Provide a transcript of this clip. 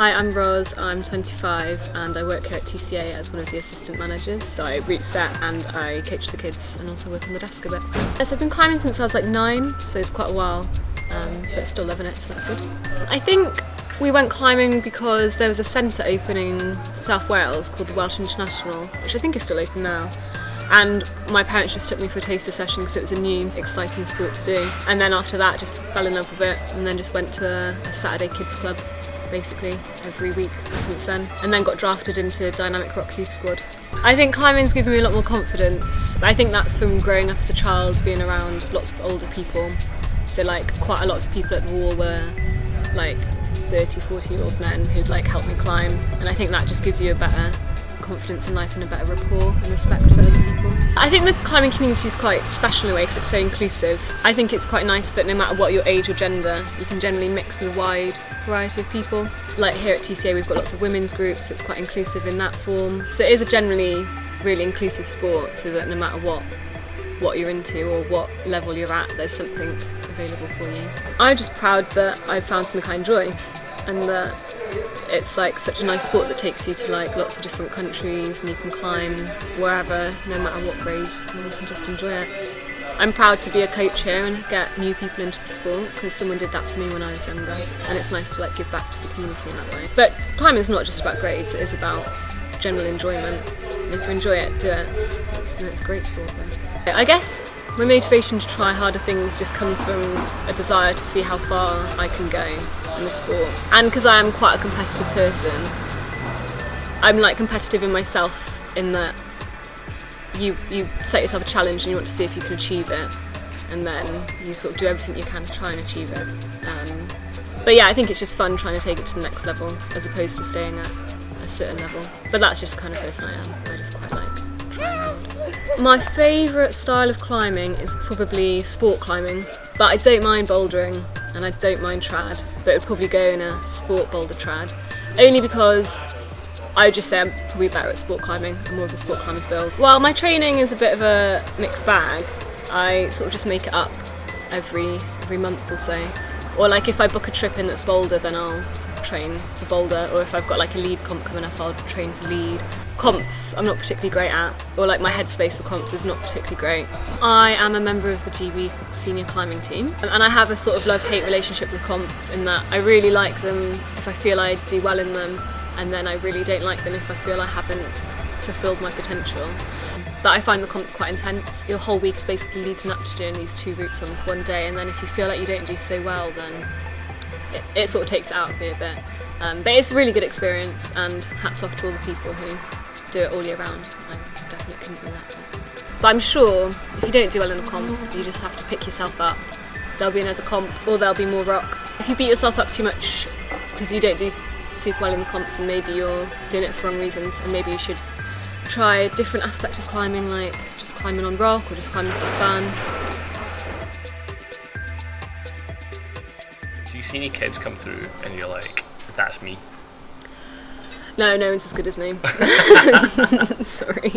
Hi, I'm Roz, I'm 25 and I work here at TCA as one of the assistant managers. So I route set and I coach the kids and also work on the desk a bit. So I've been climbing since I was like 9, so it's quite a while, but still loving it, so that's good. I think we went climbing because there was a centre opening in South Wales called the Welsh International, which I think is still open now. And my parents just took me for a taster session because it was a new, exciting sport to do. And then after that, just fell in love with it and then just went to a Saturday kids club, basically, every week since then. And then got drafted into Dynamic Rock Youth Squad. I think climbing's given me a lot more confidence. I think that's from growing up as a child, being around lots of older people. So like quite a lot of the people at the wall were like 30, 40-year-old men who'd like help me climb. And I think that just gives you a better confidence in life and a better rapport and respect for other people. I think the climbing community is quite special in a way because it's so inclusive. I think it's quite nice that no matter what your age or gender, you can generally mix with a wide variety of people. Like here at TCA we've got lots of women's groups, so it's quite inclusive in that form. So it is a generally really inclusive sport, so that no matter what you're into or what level you're at, there's something available for you. I'm just proud that I've found something I enjoy and that it's like such a nice sport that takes you to like lots of different countries and you can climb wherever, no matter what grade, and you can just enjoy it. I'm proud to be a coach here and get new people into the sport because someone did that for me when I was younger, and it's nice to like give back to the community in that way. But climbing is not just about grades, it is about general enjoyment. And if you enjoy it, do it. It's a great sport though. I guess my motivation to try harder things just comes from a desire to see how far I can go in the sport. And because I am quite a competitive person, I'm like competitive in myself in that you set yourself a challenge and you want to see if you can achieve it, and then you sort of do everything you can to try and achieve it. But yeah, I think it's just fun trying to take it to the next level as opposed to staying at a certain level. But that's just the kind of person I am. I just quite like trying hard. My favourite style of climbing is probably sport climbing, but I don't mind bouldering and I don't mind trad, but it would probably go in a sport boulder trad, only because I would just say I'm probably better at sport climbing. I'm more of a sport climber's build. While my training is a bit of a mixed bag, I sort of just make it up every month or so. Or like if I book a trip in that's boulder, then I'll train for boulder, or if I've got like a lead comp coming up, I'll train for lead. Comps I'm not particularly great at, or like my headspace for comps is not particularly great. I am a member of the GB senior climbing team, and I have a sort of love-hate relationship with comps in that I really like them if I feel I do well in them, and then I really don't like them if I feel I haven't fulfilled my potential. But I find the comps quite intense. Your whole week is basically leading up to doing these 2 routes on this one day, and then if you feel like you don't do so well, then it sort of takes it out of me a bit. But it's a really good experience, and hats off to all the people who do it all year round. I definitely couldn't do that. But I'm sure if you don't do well in a comp, you just have to pick yourself up. There'll be another comp, or there'll be more rock. If you beat yourself up too much because you don't do super well in the comps, and maybe you're doing it for wrong reasons, and maybe you should try a different aspect of climbing, like just climbing on rock or just climbing for fun. Do you see any kids come through and you're like, that's me? No one's as good as me. Sorry.